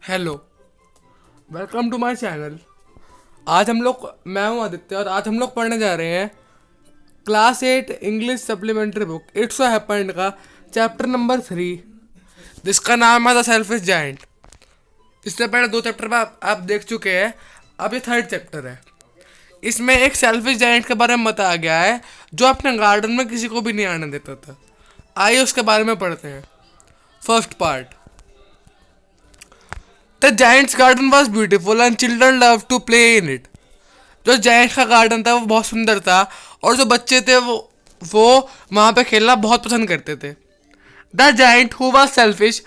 Hello, welcome to my channel. आज हम लोग मैं हूं आदित्य और आज हम लोग पढ़ने जा रहे हैं class 8 English supplementary book it's so happened का चैप्टर नंबर 3, जिसका नाम है द सेल्फिश जायंट। इससे पहले 2 चैप्टर में आप देख चुके हैं। अब ये 3rd चैप्टर है। इसमें एक सेल्फिश जायंट के बारे में बताया गया है जो अपने गार्डन में किसी को भी नहीं आने देता था। आइए उसके बारे में पढ़ते हैं। First part. The giant's garden was beautiful and children love to play in it. जो जायंट का गार्डन था वो बहुत सुंदर था और जो बच्चे थे वो वहाँ पे खेलना बहुत पसंद करते थे। The giant who was selfish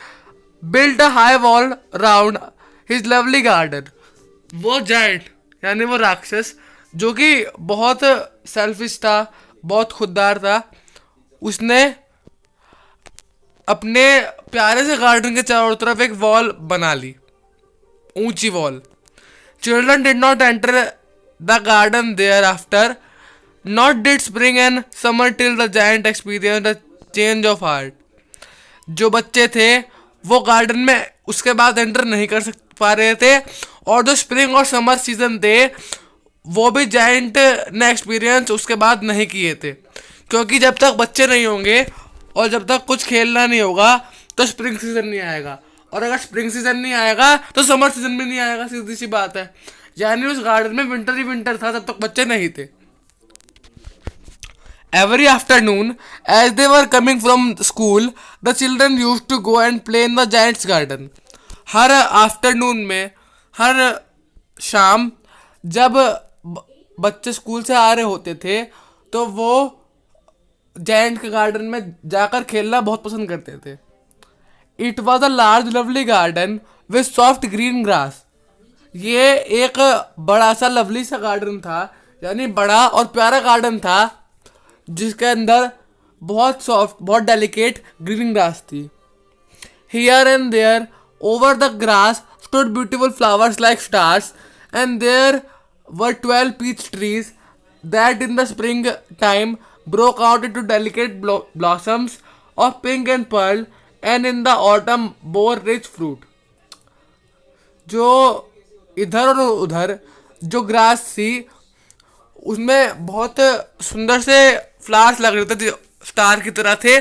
built a high wall round his lovely garden. वो जायंट यानी वो राक्षस जो कि बहुत सेल्फिश था, बहुत खुददार था, उसने अपने प्यारे से गार्डन के चारों तरफ एक वॉल बना ली, ऊंची wall. Children did not enter the garden thereafter, not did spring and summer till the giant experience the change of heart. जो बच्चे थे वो गार्डन में उसके बाद एंटर नहीं कर पा रहे थे और जो स्प्रिंग और समर सीजन थे वो भी जायंट ने एक्सपीरियंस उसके बाद नहीं किए थे, क्योंकि जब तक बच्चे नहीं होंगे और जब तक कुछ खेलना नहीं होगा तो स्प्रिंग सीजन नहीं आएगा, और अगर स्प्रिंग सीजन नहीं आएगा तो समर सीजन भी नहीं आएगा। सीधी सी बात है। यानी उस गार्डन में विंटर ही विंटर था जब तक बच्चे नहीं थे। Every afternoon, as they were coming from school, the children used to go and play in the giant's garden. Her afternoon में, हर शाम जब बच्चे स्कूल से आ रहे होते थे तो वो जायंट के गार्डन में जाकर खेलना बहुत पसंद करते थे। It was a large lovely garden with soft green grass. ये एक बड़ा सा लवली सा गार्डन था, यानी बड़ा और प्यारा गार्डन था जिसके अंदर बहुत सॉफ्ट, बहुत डेलिकेट ग्रीन ग्रास थी। Here and there over the grass stood beautiful flowers like stars and there were 12 peach trees that in the spring time broke out into delicate blossoms of pink and pearl and in the autumn bore rich fruit. जो इधर और उधर जो grass थी उसमें बहुत सुंदर से फ्लावर्स लग रहे थे, स्टार की तरह थे,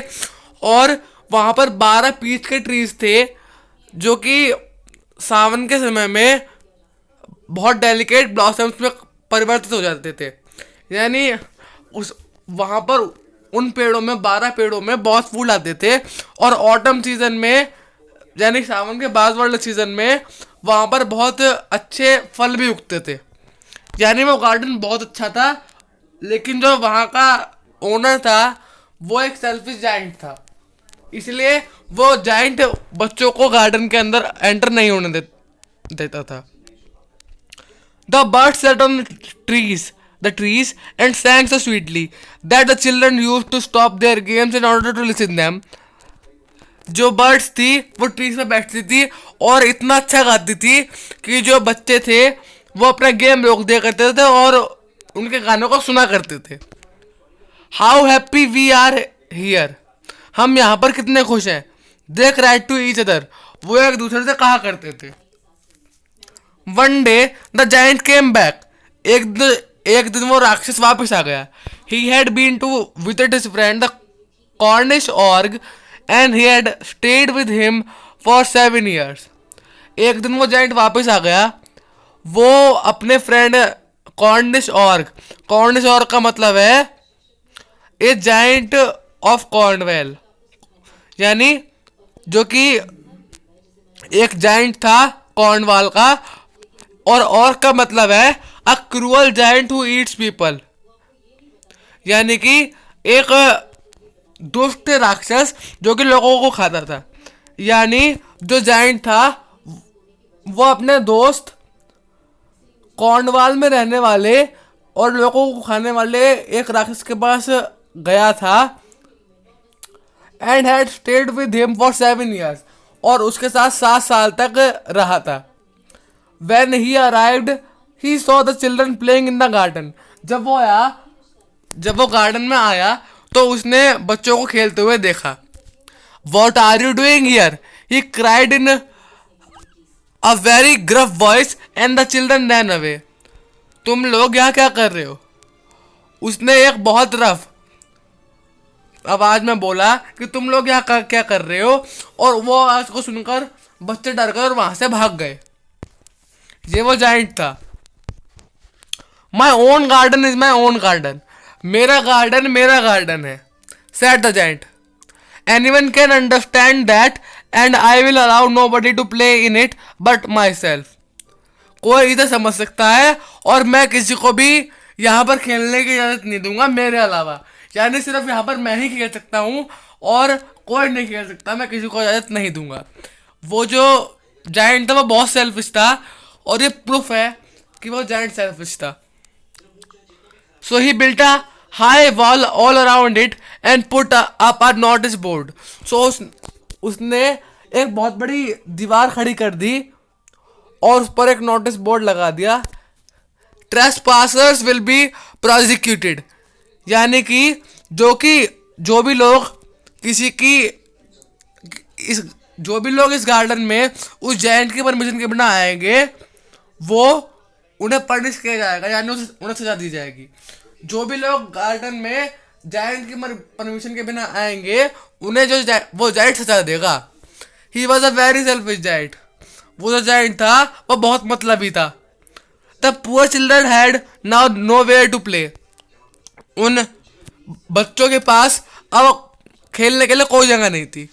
और वहाँ पर 12 पीच के ट्रीज थे जो कि सावन के समय में बहुत डेलिकेट ब्लॉसम्स में परिवर्तित हो जाते थे। यानी उस वहाँ पर उन पेड़ों में 12 पेड़ों में बहुत फूल आते थे, और ऑटम सीजन में यानी सावन के बाद वाले सीजन में वहाँ पर बहुत अच्छे फल भी उगते थे। यानी वो गार्डन बहुत अच्छा था, लेकिन जो वहाँ का ओनर था वो एक सेल्फिश जायंट था, इसलिए वो जायंट बच्चों को गार्डन के अंदर एंटर नहीं होने देता था। The birds sat on the trees and sang so sweetly that the children used to stop their games in order to listen them. जो बर्ड्स थी वो ट्रीज पे बैठती थी और इतना अच्छा गाती थी कि जो बच्चे थे वो अपना गेम रोक दिया करते थे और उनके गानों को सुना करते थे। How happy we are here, हम यहाँ पर कितने खुश हैं। They cried to each other, वो एक दूसरे से कहा करते थे। One day the giant came back, एक दिन वो राक्षस वापस आ गया। He had been to visit his friend the Cornish ऑर्ग and he had stayed with him for 7 years। एक दिन वो जायंट वापस आ गया, वो अपने फ्रेंड कॉर्निश ऑर्ग का मतलब है ए जायंट ऑफ कॉर्नवेल, यानी जो कि एक जायंट था कॉर्नवाल का, और का मतलब है अ cruel giant who Yeats people, यानी कि एक दुष्ट राक्षस जो कि लोगों को खाता था। यानी जो जायंट था वो अपने दोस्त कॉर्नवाल में रहने वाले और लोगों को खाने वाले एक राक्षस के पास गया था and had stayed with him for 7 years, और उसके साथ 7 साल तक रहा था। When he arrived, he saw the children playing in the garden. जब वो गार्डन में आया तो उसने बच्चों को खेलते हुए देखा। What are you doing here? He cried in a very gruff voice and the children ran away. तुम लोग यहाँ क्या कर रहे हो? उसने एक बहुत रफ आवाज में बोला कि तुम लोग यहाँ क्या कर रहे हो, और वो आवाज को सुनकर बच्चे डर गए और वहां से भाग गए। ये वो जाइंट था। My own garden is my own garden. मेरा गार्डन है, said the giant. Anyone can understand that and I will allow nobody to play in it but myself. कोई इसे समझ सकता है और मैं किसी को भी यहाँ पर खेलने की इजाजत नहीं दूंगा मेरे अलावा। यानी सिर्फ यहाँ पर मैं ही खेल सकता हूँ और कोई नहीं खेल सकता, मैं किसी को इजाजत नहीं दूंगा। वो जो जायंट था वो बहुत सेल्फिश था, और ये प्रूफ है कि वो जायंट सेल्फिश था। So he built a high wall all around it and put up a notice board. So उसने एक बहुत बड़ी दीवार खड़ी कर दी और उस पर एक नोटिस बोर्ड लगा दिया, ट्रेसपासर्स विल बी प्रोसिक्यूटेड। यानी कि जो भी लोग किसी की जो भी लोग इस गार्डन में उस जायंट की परमिशन के बिना आएंगे वो उन्हें पनिश किया जाएगा, यानी उन्हें सजा दी जाएगी। जो भी लोग गार्डन में जायंट की परमिशन के बिना आएंगे उन्हें वो जायंट सजा देगा। He was a very selfish giant. वो जो जायंट था वो बहुत मतलबी था। The poor children had now nowhere to play. उन बच्चों के पास अब खेलने के लिए कोई जगह नहीं थी।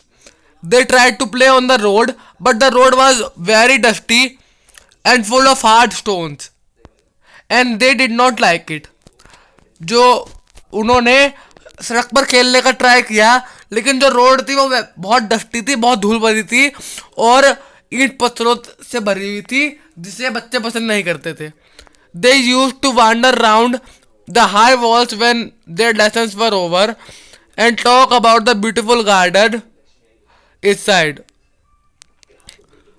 They tried to play on the road but the road was very dusty and full of hard stones and they did not like it. जो उन्होंने सड़क पर खेलने का ट्राई किया, लेकिन जो रोड थी वो बहुत डस्टी थी, बहुत धूल भरी थी और ईंट पत्थरों से भरी हुई थी, जिसे बच्चे पसंद नहीं करते थे। They used to wander round the high walls when their lessons were over and talk about the beautiful garden inside.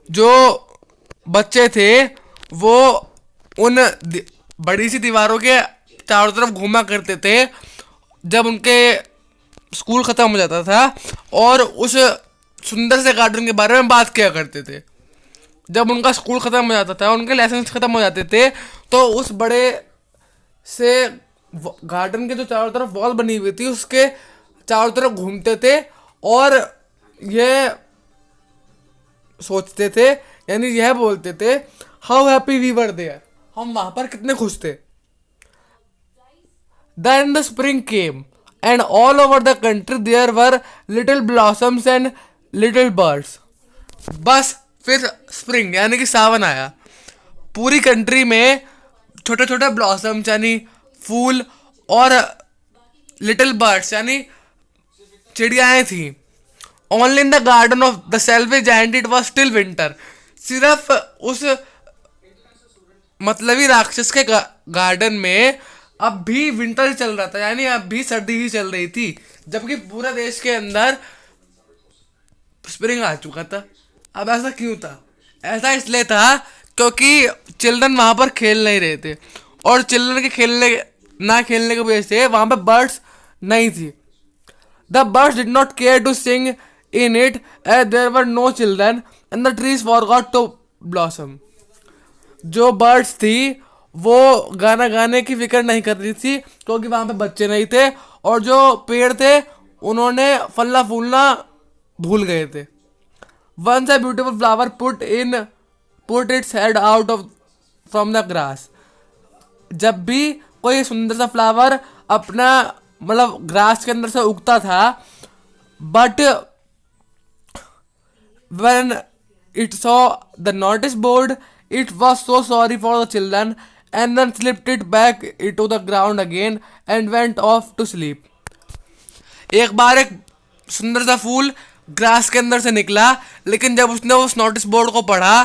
जो बच्चे थे वो उन बड़ी सी दीवारों के चारों तरफ घूमा करते थे जब उनके स्कूल ख़त्म हो जाता था, और उस सुंदर से गार्डन के बारे में बात किया करते थे। जब उनका स्कूल ख़त्म हो जाता था, उनके लेसन्स ख़त्म हो जाते थे, तो उस बड़े से गार्डन के जो चारों तरफ वॉल बनी हुई थी उसके चारों तरफ घूमते थे और यह सोचते थे, यानी यह बोलते थे, how happy we were there. हम वहाँ पर कितने खुश थे। Then the spring came, and all over the country there were little blossoms and little birds. बस फिर स्प्रिंग यानी कि सावन आया। पूरी कंट्री में छोटे छोटे ब्लॉसम्स यानी फूल और लिटिल बर्ड्स यानी चिड़ियाएँ थी। Only in the garden of the selfish giant it was still winter. सिर्फ उस मतलबी राक्षस के गार्डन में अब भी विंटर चल रहा था, यानी अब भी सर्दी ही चल रही थी, जबकि पूरे देश के अंदर स्प्रिंग आ चुका था। अब ऐसा क्यों था? ऐसा इसलिए था क्योंकि चिल्ड्रन वहाँ पर खेल नहीं रहे थे, और चिल्ड्रन के ना खेलने की वजह से वहाँ पे बर्ड्स नहीं थी। The birds did not care to sing in it as there were no children and the trees forgot to blossom. जो बर्ड्स थी वो गाना गाने की फिक्र नहीं कर रही थी क्योंकि वहाँ पे बच्चे नहीं थे, और जो पेड़ थे उन्होंने फलना फूलना भूल गए थे। Once a beautiful flower put its head out of from the grass. जब भी कोई सुंदर सा फ्लावर अपना मतलब ग्रास के अंदर से उगता था, but when it saw the notice board it was so sorry for the children and then slipped it back into the ground again and went off to sleep. एक बार एक सुंदर सा फूल ग्रास के अंदर से निकला, लेकिन जब उसने उस नोटिस बोर्ड को पढ़ा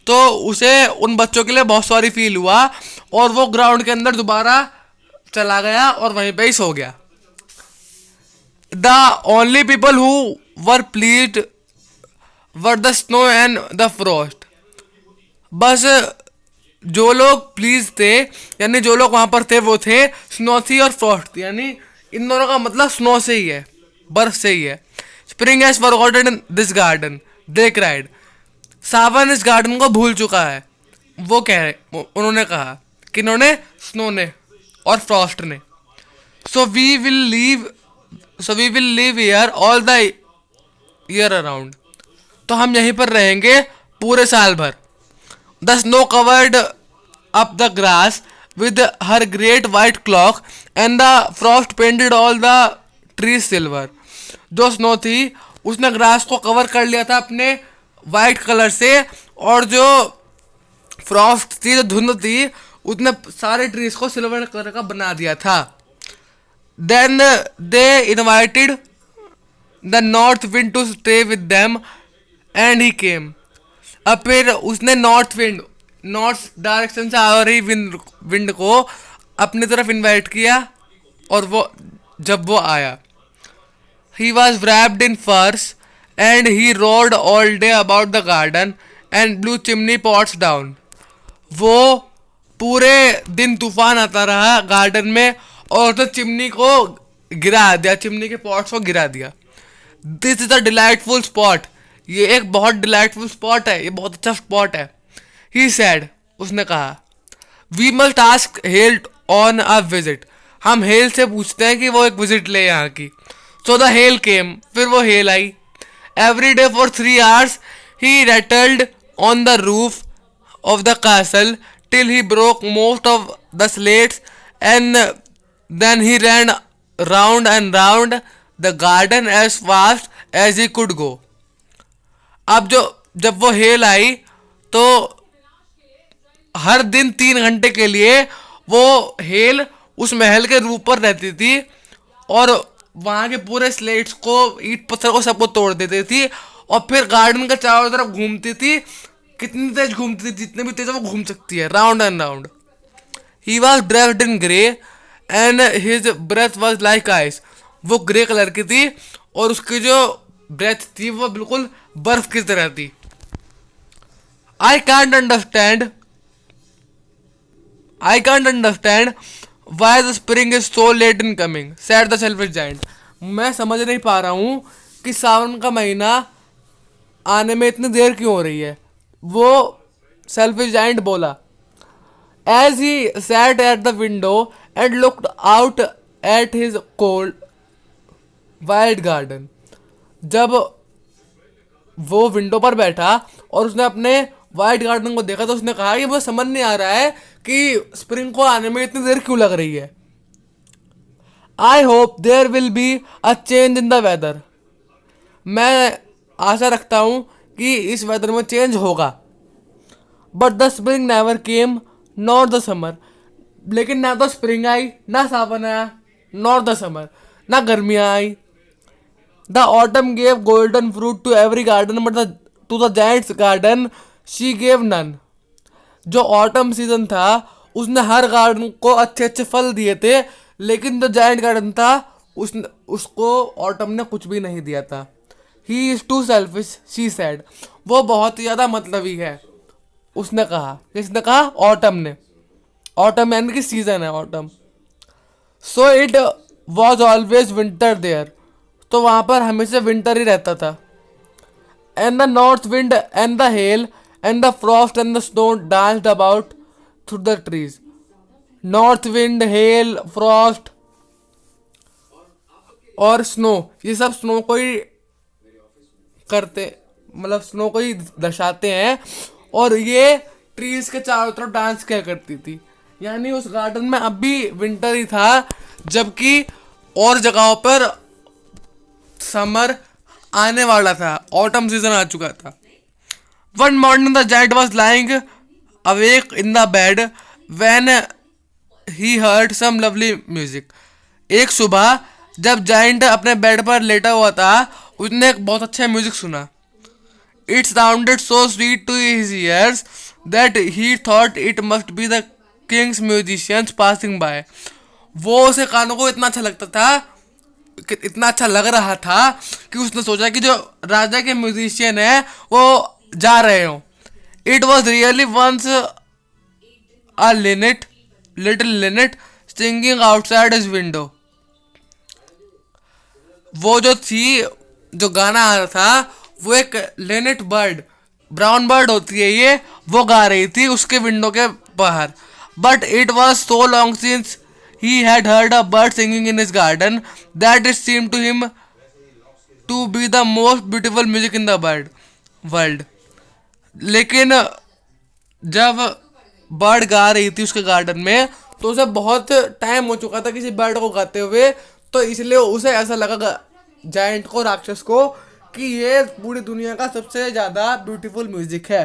तो उसे उन बच्चों के लिए बहुत सॉरी फील हुआ और वो ग्राउंड के अंदर दोबारा चला गया और वहीं पे ही सो गया। The only people who were pleased were the snow and the frost. बस जो लोग प्लीज थे यानी जो लोग वहां पर थे वो थे स्नो थी और फ्रॉस्ट थी, यानी इन दोनों का मतलब स्नो से ही है, बर्फ से ही है। Spring has forgotten this garden they cried. सावन इस गार्डन को भूल चुका है। वो कह रहे उन्होंने कहा, किन्होंने? स्नो ने और फ्रॉस्ट ने। So we will leave so we will live here all the year around. तो हम यहीं पर रहेंगे पूरे साल भर। The snow covered up the grass with her great white cloak and the frost painted all the trees silver. जो snow थी उसने ग्रास को कवर कर लिया था अपने वाइट कलर से, और जो फ्रॉस्ट थी, जो धुंध थी, उसने सारे ट्रीज को सिल्वर कलर का बना दिया था। Then they invited the north wind to stay with them and he came. अब फिर उसने नॉर्थ डायरेक्शन से आ रही विंड को अपनी तरफ इनवाइट किया, और जब वो आया, he was wrapped in furs and he roared all day about the garden and blew chimney pots down। वो पूरे दिन तूफान आता रहा गार्डन में, और तो चिमनी को गिरा दिया, चिमनी के पॉट्स को गिरा दिया। This is a delightful spot. ये एक बहुत डिलाइटफुल स्पॉट है, ये बहुत अच्छा स्पॉट है। ही सैड, उसने कहा। We must ask hail on a visit. हम हेल से पूछते हैं कि वो एक विजिट ले यहाँ की। सो द हेल केम, फिर वो हेल आई। Every day for 3 hours he rattled on the roof of the castle till he broke most of the slates, and then he ran round and round the garden as fast as he could go। अब जब वो hail आई तो हर दिन 3 घंटे के लिए वो hello उस महल के रूप पर रहती थी, और वहाँ के पूरे स्लेट्स को, ईंट पत्थर को, सबको तोड़ देती थी, और फिर गार्डन के चारों तरफ घूमती थी। कितनी तेज घूमती थी? जितने भी तेज वो घूम सकती है, round and round. He was dressed in grey and his breath was like ice. वो ग्रे कलर की थी, और उसकी जो ब्रेथ थी वो बिल्कुल बर्फ की तरह थी। I can't understand why the spring is so let in coming, sad the selfish giant. मैं समझ नहीं पा रहा हूँ कि सावन का महीना आने में इतनी देर क्यों हो रही है, वो सेल्फिश जायंट बोला। As he sat at the window and looked out at his cold wild garden. जब वो विंडो पर बैठा और उसने अपने वाइट गार्डन को देखा, तो उसने कहा कि मुझे समझ नहीं आ रहा है कि स्प्रिंग को आने में इतनी देर क्यों लग रही है। I hope there will be a change in the weather. मैं आशा रखता हूँ कि इस वेदर में चेंज होगा। But the spring never came not the summer. लेकिन ना तो स्प्रिंग आई, ना सावन आया, नॉट द समर, ना गर्मियाँ आई। The autumn gave golden fruit to every garden but to the giant's garden she gave none. जो ऑटम सीजन था उसने हर गार्डन को अच्छे अच्छे फल दिए थे, लेकिन जो जायंट गार्डन था उसको ऑटम ने कुछ भी नहीं दिया था। He is too selfish she said. वो बहुत ही ज़्यादा मतलबी है, उसने कहा। किसने कहा? ऑटम ने। ऑटम यानी कि सीजन है, autumn. So it was always winter there. तो वहाँ पर हमेशा विंटर ही रहता था। And the north wind and the hail and the frost and the snow danced about through the trees. North wind, hail, frost और snow, ये सब स्नो को ही करते, मतलब स्नो को ही दर्शाते हैं। और ये ट्रीज के चारों तरफ डांस किया करती थी। यानी उस गार्डन में अब भी विंटर ही था, जबकि और जगहों पर समर आने वाला था, ऑटम सीजन आ चुका था। One morning the giant was lying awake in the bed when he heard some lovely music. एक सुबह जब जायंट अपने बेड पर लेटा हुआ था, उसने एक बहुत अच्छा म्यूजिक सुना। It sounded so sweet to his ears that he thought it must be the king's musicians passing by. वो उसे कानों को इतना अच्छा लगता था, इतना अच्छा लग रहा था कि उसने सोचा कि जो राजा के म्यूजिशियन है वो जा रहे हो। It was really once a little linnet singing outside his window. वो जो गाना आ रहा था वो एक लिनेट बर्ड ब्राउन बर्ड होती है ये, वो गा रही थी उसके विंडो के बाहर. But it was so long since he had heard a bird singing in his garden that it seem to him to be the most beautiful music in the bird world. लेकिन जब bird गा रही थी उसके garden में, तो उसे बहुत टाइम हो चुका था किसी बर्ड को गाते हुए, तो इसलिए उसे ऐसा लगा जायंट को, राक्षस को, कि ये पूरी दुनिया का सबसे ज्यादा ब्यूटीफुल म्यूजिक है.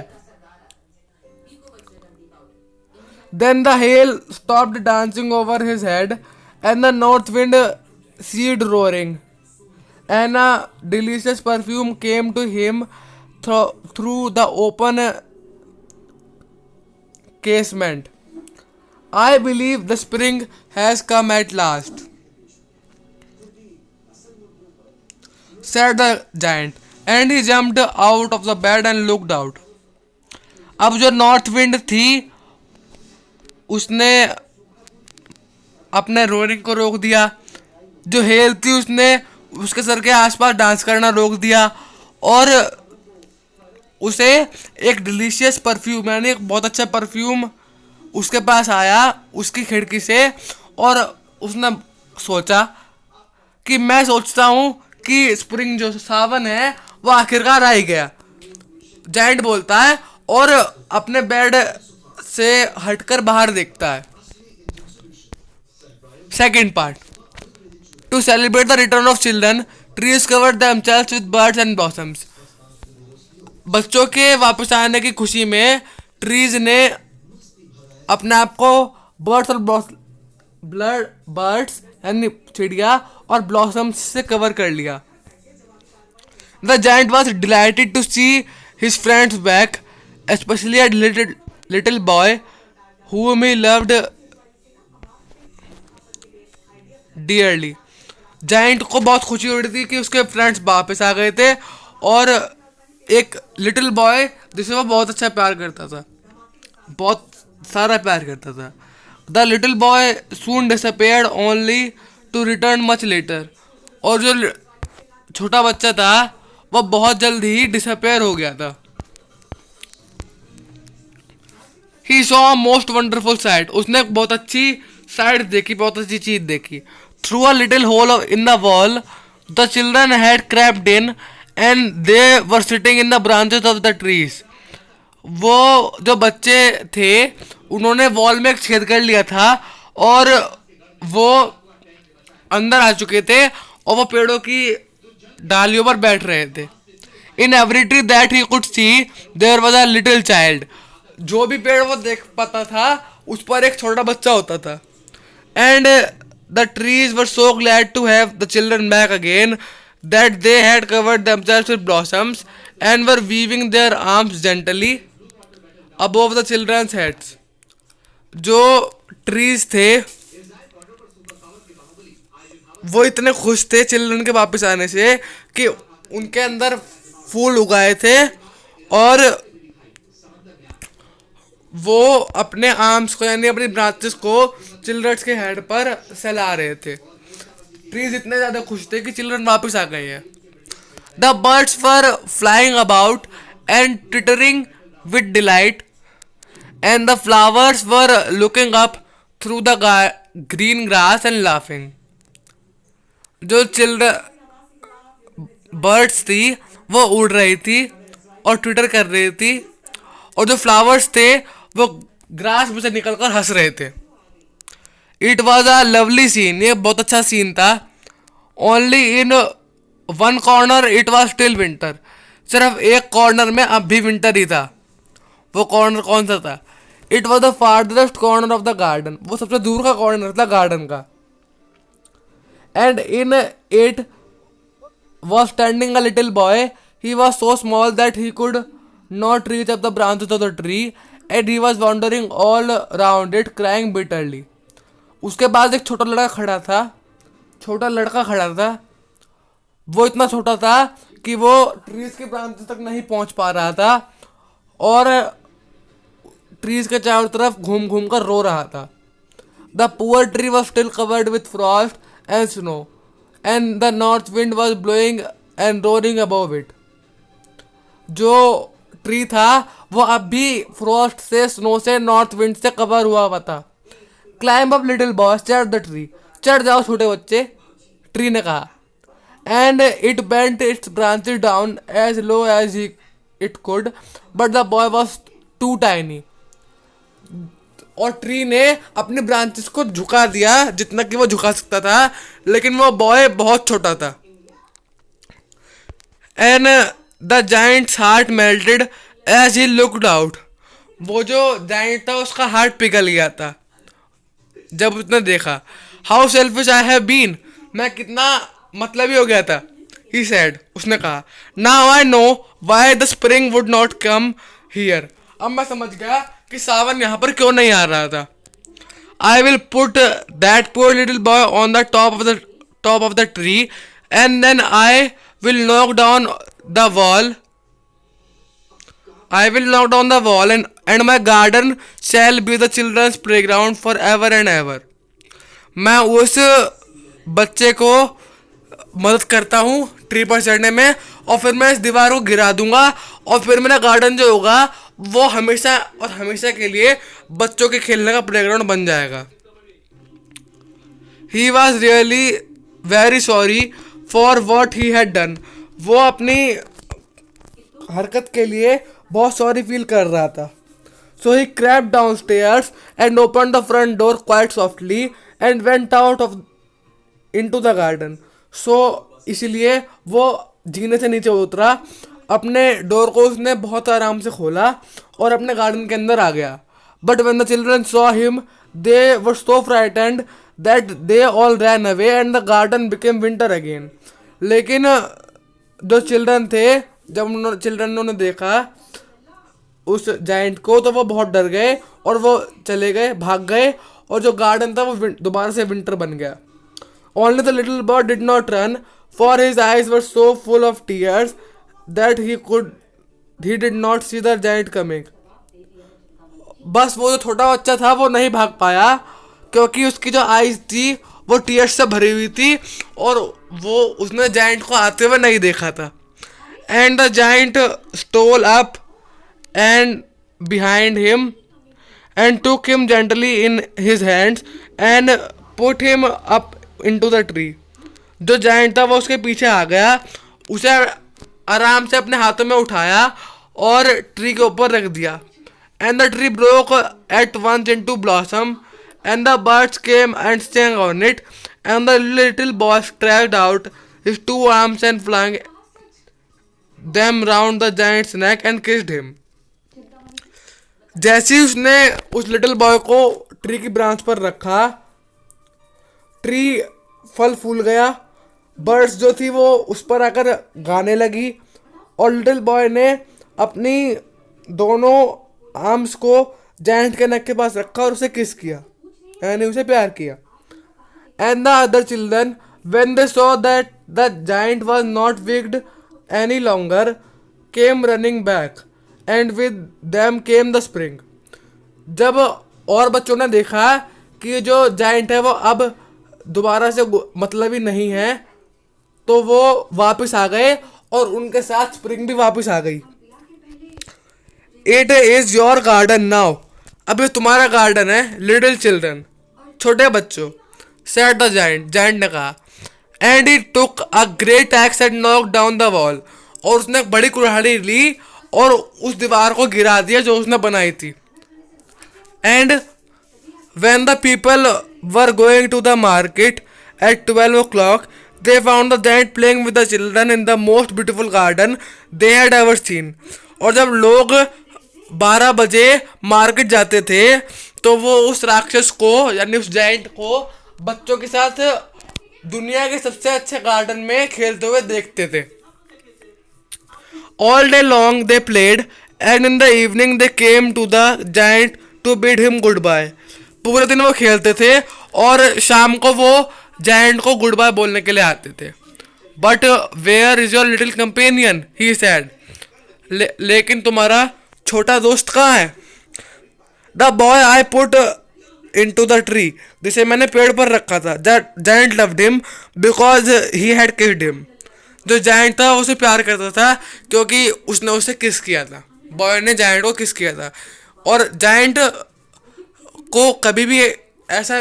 Then the hail stopped dancing over his head and the north wind ceased roaring and a delicious perfume came to him through the open casement. I believe the spring has come at last, said the giant, and he jumped out of the bed and looked out. अब जो north wind थी उसने अपने roaring को रोक दिया. जो hello थी उसने उसके सर के आसपास डांस करना रोक दिया, और उसे एक डिलीशियस परफ्यूम, यानी एक बहुत अच्छा परफ्यूम उसके पास आया उसकी खिड़की से. और उसने सोचा कि मैं सोचता हूँ कि स्प्रिंग जो सावन है वो आखिरकार आ ही गया. जायंट बोलता है और अपने बेड से हटकर बाहर देखता है. Second part. To celebrate the return of children, trees covered themselves with birds and blossoms. बच्चों के वापस आने की खुशी में ट्रीज ने अपने आप को बर्ड्स और बर्ड्स यानी चिड़िया और ब्लॉसम्स से कवर कर लिया. The giant was delighted to see his friends back, especially a little boy whom he loved dearly. Giant को बहुत खुशी हो रही थी कि उसके फ्रेंड्स वापस आ गए थे, और एक लिटिल बॉय जिसे वो बहुत अच्छा प्यार करता था, बहुत सारा प्यार करता था. The little boy soon disappeared only to return much later. और जो छोटा बच्चा था वह बहुत जल्द ही डिसअपेयर हो गया था. He saw most wonderful site. उसने एक बहुत अच्छी साइट देखी, बहुत अच्छी चीज देखी. Through a little hole in the wall, the children had crept in and they were sitting in the branches of the trees. वो जो बच्चे थे उन्होंने वॉल में एक छेद कर लिया था और वो अंदर आ चुके थे और वो पेड़ों की डालियों पर बैठ रहे थे. In every tree that he could see, there was a little child. जो भी पेड़ वो देख पाता था उस पर एक छोटा बच्चा होता था. And the trees were so glad to have the children back again that they had covered themselves with blossoms and were weaving their arms gently above the children's heads. जो trees थे वो इतने खुश थे चिल्ड्रन के वापस आने से कि उनके अंदर फूल उगाए थे और वो अपने आर्म्स को यानी अपनी ब्रांचेस को चिल्ड्रंस के हेड पर फैला रहे थे. ट्रीज इतने ज्यादा खुश थे कि चिल्ड्रन वापस आ गए हैं. The birds were flying about and twittering with delight and the flowers were looking up through the green grass and laughing. जो बर्ड्स थी वो उड़ रही थी और ट्विटर कर रही थी, और जो फ्लावर्स थे वो ग्रास में से निकलकर हंस रहे थे. It was a lovely scene. ये बहुत अच्छा सीन था. Only in one corner it was still winter. सिर्फ एक कॉर्नर में अब भी विंटर ही था. वो कॉर्नर कौन सा था? It was the farthest corner of the garden. वो सबसे दूर का कॉर्नर था गार्डन का. And in it was standing a little boy. He was so small that he could not reach up the branches of the tree and he was wandering all around it crying bitterly. उसके बाद एक छोटा लड़का खड़ा था. वो इतना छोटा था कि वो ट्रीज के ब्रांचेस तक नहीं पहुंच पा रहा था और ट्रीज के चारों तरफ घूम घूम कर रो रहा था. The poor tree was still covered with frost and snow and the north wind was blowing and roaring above it. जो ट्री था वो अब भी फ्रॉस्ट से, स्नो से, नॉर्थ विंड से कवर हुआ था। Climb up little boy, stair the tree, चढ़ जाओ छोटे बच्चे, ट्री ने कहा। And it bent its branches down as low as it could, but the boy was too tiny. और ट्री ने अपनी ब्रांचेस को झुका दिया जितना कि वो झुका सकता था, लेकिन वो बॉय बहुत छोटा था। And the giant's heart melted as he looked out. वो जो जाइंट था उसका हार्ट पिघल गया था जब उसने देखा। How selfish I have been, मैं कितना मतलबी हो गया था। ही सेड, उसने कहा। Now I know why the spring would not come here, अब मैं समझ गया कि सावन यहाँ पर क्यों नहीं आ रहा था। I will put that poor little boy on the top of the tree and then I will knock down the wall. I will knock down the wall and my garden shall be the children's playground forever and ever. मैं उस बच्चे को मदद करता हूँ tree पर चढ़ने में, और फिर मैं इस दीवार को गिरा दूंगा, और फिर मेरा गार्डन जो होगा वो हमेशा और हमेशा के लिए बच्चों के खेलने का प्लेग्राउंड बन जाएगा। He was really very sorry for what he had done. वो अपनी हरकत के लिए बहुत सॉरी फील कर रहा था। So he crept downstairs and open the front door quite softly and went out of into the garden. So इसीलिए वो जीने से नीचे उतरा, अपने डोर को उसने बहुत आराम से खोला और अपने गार्डन के अंदर आ गया। But when the children saw him they were so frightened that they all ran away and the garden became winter again. लेकिन जो चिल्ड्रन थे, जब चिल्ड्रन ने देखा उस जाइंट को, तो वो बहुत डर गए और वो चले गए, भाग गए, और जो गार्डन था वो दोबारा से विंटर बन गया। Only the little boy did not run, for his eyes were so full of tears that he did not see the giant coming. बस वो जो छोटा बच्चा था वो नहीं भाग पाया, क्योंकि उसकी जो आइज थी वो टीयर्स से भरी हुई थी, और वो उसने जाइंट को आते हुए नहीं देखा था। And the giant stole up and behind him and took him gently in his hands and put him up into the tree. जो जाइंट था वो उसके पीछे आ गया, उसे आराम से अपने हाथों में उठाया और ट्री के ऊपर रख दिया। And the tree broke at once into blossom and the birds came and sang on it and the little boy stretched out his two arms and flung them round the giant's neck and kissed him. जैसे ही उसने उस little boy को tree की branch पर रखा, tree फल फूल गया, birds जो थी वो उस पर आकर गाने लगी, और लिटिल बॉय ने अपनी दोनों आर्म्स को जायंट के नेक के पास रखा और उसे किस किया, यानी उसे प्यार किया। And the other children when they saw that the giant was not wicked any longer came running back and with them came the spring. जब और बच्चों ने देखा कि जो जायंट है वो अब दोबारा से मतलबी नहीं है, तो वो वापस आ गए और उनके साथ स्प्रिंग भी वापस आ गई। It is your garden now, अब ये तुम्हारा गार्डन है लिटिल चिल्ड्रन, छोटे बच्चों, सेड द जायंट, जायंट ने कहा। And it took a great x and knock down the wall, और उसने एक बड़ी कुल्हाड़ी ली और उस दीवार को गिरा दिया जो उसने बनाई थी। And when the people were going to the market at 12 o'clock they found the giant playing with the children in the most beautiful garden they had ever seen. और जब लोग 12 बजे मार्केट जाते थे तो वो उस राक्षस को, यानी उस जायंट को बच्चों के साथ दुनिया के सबसे अच्छे गार्डन में खेलते हुए देखते थे। All day long they played and in the evening they came to the giant to bid him goodbye. पूरे दिन वो खेलते थे और शाम को वो जायंट को गुड बाय बोलने के लिए आते थे। But where is your little companion, he said, लेकिन तुम्हारा छोटा दोस्त कहाँ है? The boy I put into the tree, जिसे मैंने पेड़ पर रखा था। Giant loved him because he had kissed him. जो जायंट था उसे प्यार करता था क्योंकि उसने उसे किस किया था। बॉय ने जायंट को किस किया था। और जायंट को कभी भी ऐसा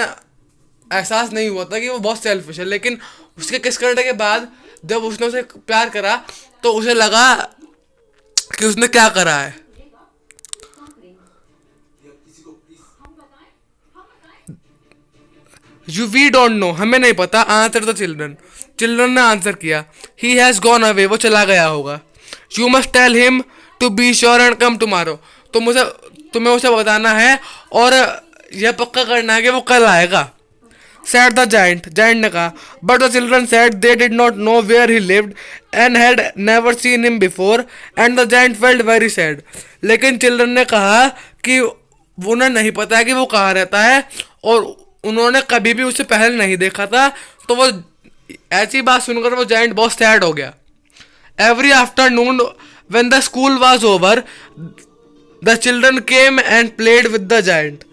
एहसास नहीं हुआ था कि वो बहुत सेल्फिश है, लेकिन उसके किस करने के बाद जब उसने उसे प्यार करा तो उसे लगा कि उसने क्या करा है। वी डोंट नो, हमें नहीं पता। आंसर द चिल्ड्रन, चिल्ड्रन ने आंसर किया, ही हैज गॉन अवे, वो चला गया होगा। You must tell him to be sure and come tomorrow, तो मुझे तुम्हें उसे बताना है और यह पक्का करना है कि वो कल आएगा। Said the giant, giant ने कहा, but the children said they did not know where he lived and had never seen him before, and the giant felt very sad. लेकिन चिल्ड्रन ने कहा कि उन्हें नहीं पता है कि वो कहाँ रहता है और उन्होंने कभी भी उसे पहले नहीं देखा था। तो वो ऐसी बात सुनकर वो जायंट बहुत सैड हो गया। Every afternoon when the school was over the children came and played with the giant.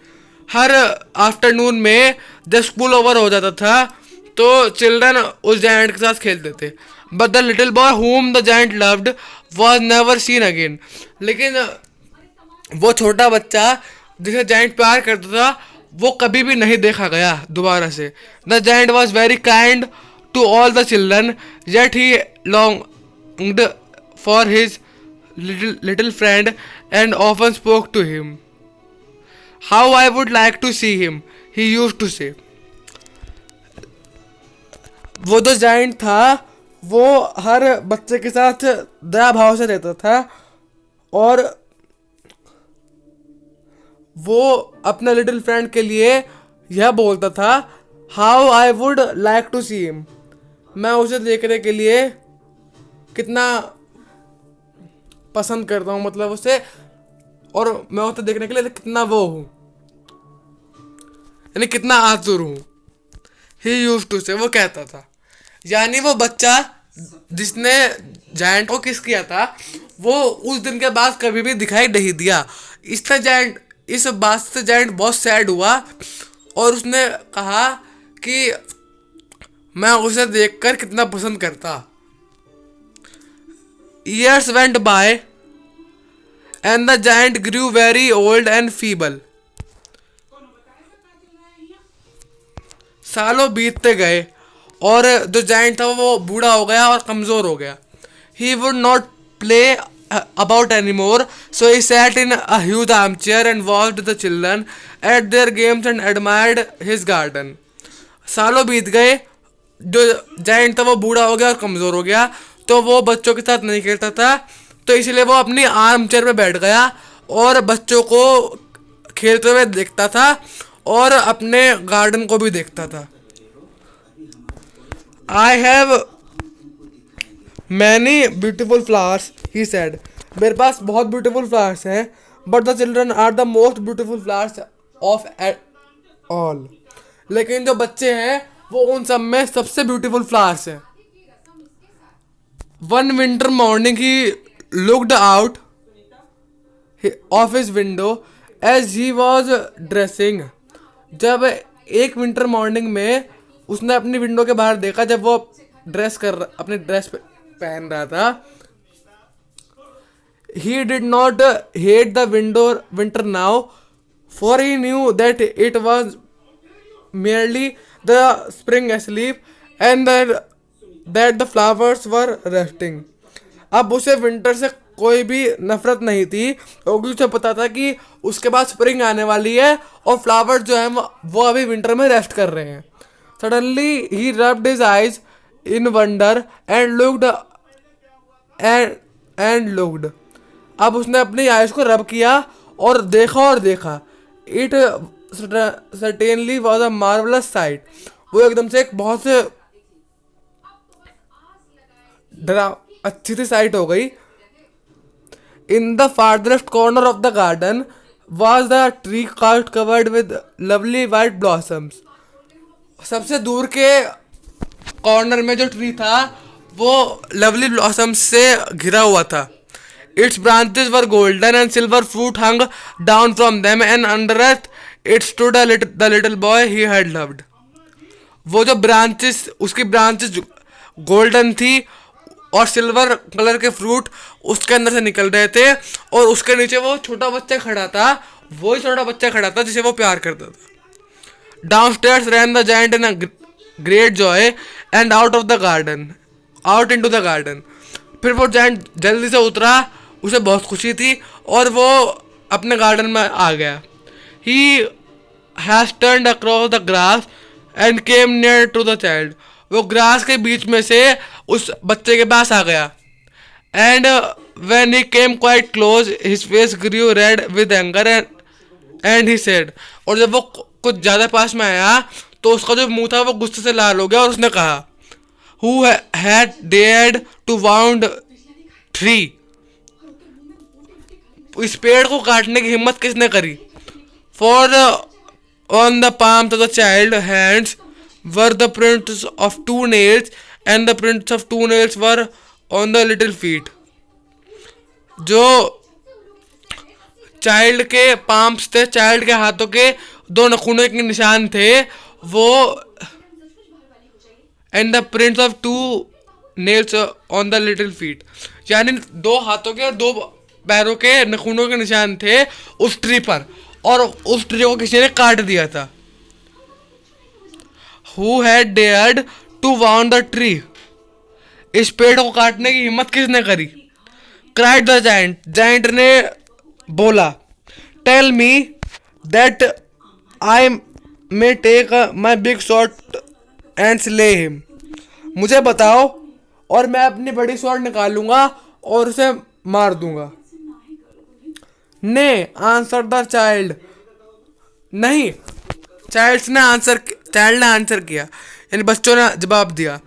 Her afternoon में जब स्कूल ओवर हो जाता था तो चिल्ड्रन उस जायंट के साथ खेलते थे। But the little boy whom the giant loved was never seen again, लेकिन वो छोटा बच्चा जिसे जायंट प्यार करता था वो कभी भी नहीं देखा गया दोबारा से। The giant was very kind to all the children, yet he longed for his little friend and often spoke to him. How I would like to see him, he used to say. वो जो giant था वो हर बच्चे के साथ दया भाव से रहता था और वो अपने लिटिल फ्रेंड के लिए यह बोलता था, how I would like to see him, मैं उसे देखने के लिए कितना पसंद करता हूँ, मतलब उसे, और मैं उसे देखने के लिए कितना वो हूँ, यानी कितना आतुर हूँ। ही यूज्ड टू से, वो कहता था। यानी वो बच्चा जिसने जायंट को किस किया था वो उस दिन के बाद कभी भी दिखाई नहीं दिया। इससे जायंट, इस बात से जायंट बहुत सैड हुआ और उसने कहा कि मैं उसे देखकर कितना पसंद करता। Years went by and the giant grew very old and feeble. सालों बीतते गए और जो जायंट था वो बूढ़ा हो गया और कमजोर हो गया। He would not play about anymore, so he sat in a huge armchair and watched the children at their games and admired his garden. सालों बीत गए, जो जायंट था वो बूढ़ा हो गया और कमजोर हो गया, तो वो बच्चों के साथ नहीं खेलता था, तो इसलिए वो अपनी आर्म चेयर में बैठ गया और बच्चों को खेलते हुए देखता था और अपने गार्डन को भी देखता था। I have many beautiful flowers, he said, मेरे पास बहुत ब्यूटीफुल फ्लावर्स हैं, but the children are the most beautiful flowers of all, लेकिन जो बच्चे हैं वो उन सब में सबसे ब्यूटीफुल फ्लावर्स हैं। One winter morning he looked out of his window as he was dressing. जब एक विंटर मॉर्निंग में उसने अपनी विंडो के बाहर देखा, जब वो अपने ड्रेस पहन रहा था। He did not hate the winter now, for he knew that it was merely the spring asleep and that the flowers were resting. अब उसे विंटर से कोई भी नफरत नहीं थी क्योंकि उसे पता था कि उसके बाद स्प्रिंग आने वाली है और फ्लावर्स जो हैं वो अभी विंटर में रेस्ट कर रहे हैं। Suddenly he rubbed his eyes in wonder and looked, अब उसने अपनी आइज को रब किया और देखा। It certainly was a marvellous site, वो एकदम से एक बहुत से अच्छी सी साइट हो गई। In the farthest corner of the garden was the tree covered with lovely white blossoms, सबसे दूर के कॉर्नर में जो ट्री था वो लवली ब्लॉसम्स से घिरा हुआ था। It's branches were golden and silver fruit hung down from them and under it stood the little boy he had loved. वो जो ब्रांचेस, उसकी ब्रांचेस गोल्डन थी और सिल्वर कलर के फ्रूट उसके अंदर से निकल रहे थे, और उसके नीचे वो छोटा बच्चा खड़ा था, वही छोटा बच्चा खड़ा था जिसे वो प्यार करता था। Downstairs rain the giant in a great Joy and out into the garden. फिर वो जायंट जल्दी से उतरा, उसे बहुत खुशी थी, और वो अपने गार्डन में आ गया। He has turned across the grass and came near to the child. वो ग्रास के बीच में से उस बच्चे के पास आ गया। And when he came quite close his face grew red with anger and he said. और जब वो कुछ ज़्यादा पास में आया तो उसका जो मुंह था वो गुस्से से लाल हो गया, और उसने कहा, who had dared to wound tree. इस पेड़ को काटने की हिम्मत किसने करी? For on the palms of the child hands were the prints of 2 nails, and the prints of 2 nails were on the little feet. जो चाइल्ड के पाम्स थे, चाइल्ड के हाथों के 2 नखूनों के निशान थे वो, and the prints of 2 nails on the little feet, यानी 2 हाथों के और 2 पैरों के नखूनों के निशान थे उस ट्री पर, और उस ट्री को किसी ने काट दिया था। Who had dared to wound the tree? इस पेड़ को काटने की हिम्मत किसने करी? Cried the giant. जाइंट ने बोला, Tell me that I may take my big sword and slay him. मुझे बताओ और मैं अपनी बड़ी स्वॉर्ड निकालूंगा और उसे मार दूंगा। ने आंसर द चाइल्ड। नहीं, चाइल्ड ने आंसर किया, यानी बच्चों ने जवाब दिया।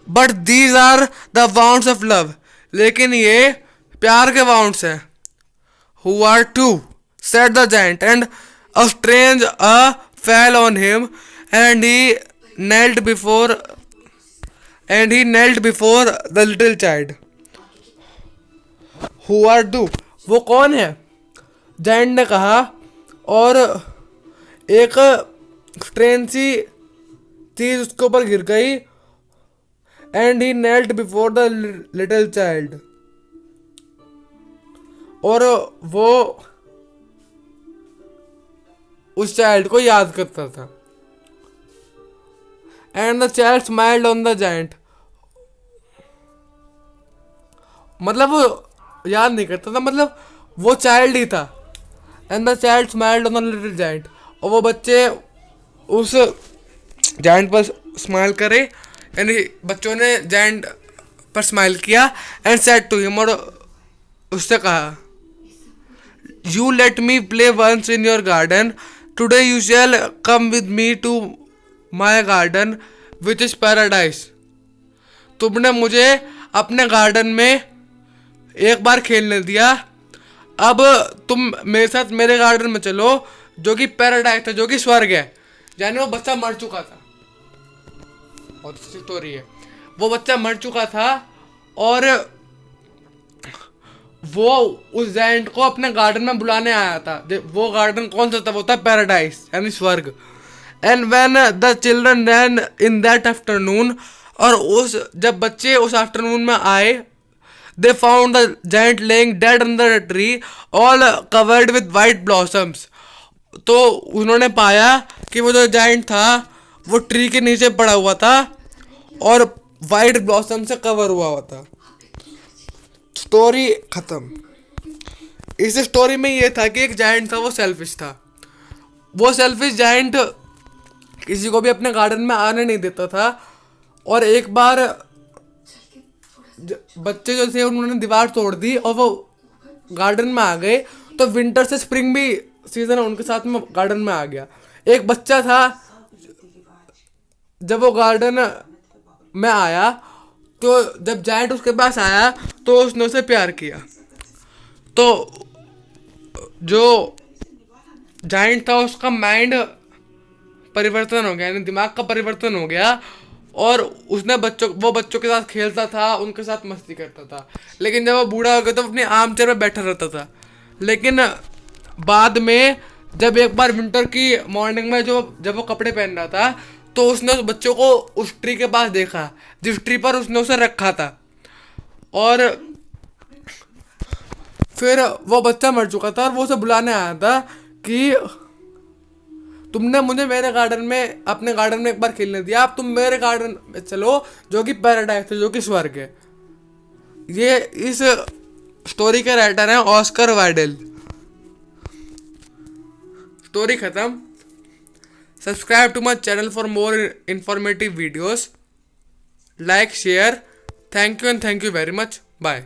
But these are the wounds of love. लेकिन ये प्यार के वाउंड्स हैं। Who art thou, said the giant, and a strange fell on him and he knelt before the little child. Who are you? वो कौन है? जायंट ने कहा, और एक स्ट्रेन सी चीज उसके ऊपर गिर गई। And he knelt before the little child, और वो उस चाइल्ड को याद करता था। And the child smiled on the giant. मतलब वो याद नहीं करता था, मतलब वो चाइल्ड ही था। And the child smiled on the little giant, और वो बच्चे उस जायंट पर स्माइल करे, यानी बच्चों ने जायंट पर स्माइल किया। एंड सेड टू हिम, और उससे कहा, you let me play once in your garden, today you shall come with me to my garden which is paradise. तुमने मुझे अपने गार्डन में एक बार खेलने दिया, अब तुम मेरे साथ मेरे गार्डन में चलो जो कि पैराडाइज था, जो कि स्वर्ग है। यानी वो बच्चा मर चुका था, और स्टोरी है, वो बच्चा मर चुका था और वो उस जायंट को अपने गार्डन में बुलाने आया था। वो गार्डन कौन सा था? वो था पैराडाइज, यानी स्वर्ग। And when the children ran in that afternoon, और उस जब बच्चे उस आफ्टरनून में आए, they found the giant lying dead under the tree all covered with white blossoms. तो उन्होंने पाया कि वो जो जायंट था वो ट्री के नीचे पड़ा हुआ था और वाइट ब्लॉसम से कवर हुआ था। स्टोरी खत्म। इस स्टोरी में ये था कि एक जायंट था, वो सेल्फिश था। वो सेल्फिश जायंट किसी को भी अपने गार्डन में आने नहीं देता था, और एक बार बच्चे जो थे उन्होंने दीवार तोड़ दी और वो गार्डन में आ गए, तो विंटर से स्प्रिंग भी सीजन उनके साथ में गार्डन में आ गया। एक बच्चा था, जब वो गार्डन में आया तो जब जायंट उसके पास आया तो उसने उसे प्यार किया। तो जो जायंट था उसका माइंड परिवर्तन हो गया, यानी दिमाग का परिवर्तन हो गया, और उसने बच्चों के साथ खेलता था, उनके साथ मस्ती करता था। लेकिन जब वो बूढ़ा हो गया तो अपने आर्म चेयर पर बैठा रहता था। लेकिन बाद में जब एक बार विंटर की मॉर्निंग में जब वो कपड़े पहन रहा था, तो उसने उस बच्चों को उस ट्री के पास देखा जिस ट्री पर उसने उसे रखा था। और फिर वो बच्चा मर चुका था और वो उसे बुलाने आया था कि तुमने मुझे मेरे गार्डन में, अपने गार्डन में एक बार खेलने दिया, अब तुम मेरे गार्डन में चलो जो कि पैराडाइज है, जो कि स्वर्ग है। ये इस स्टोरी के राइटर हैं ऑस्कर वाइडेल। स्टोरी खत्म। Subscribe to my channel for more informative videos. Like share. Thank you and thank you very much. Bye.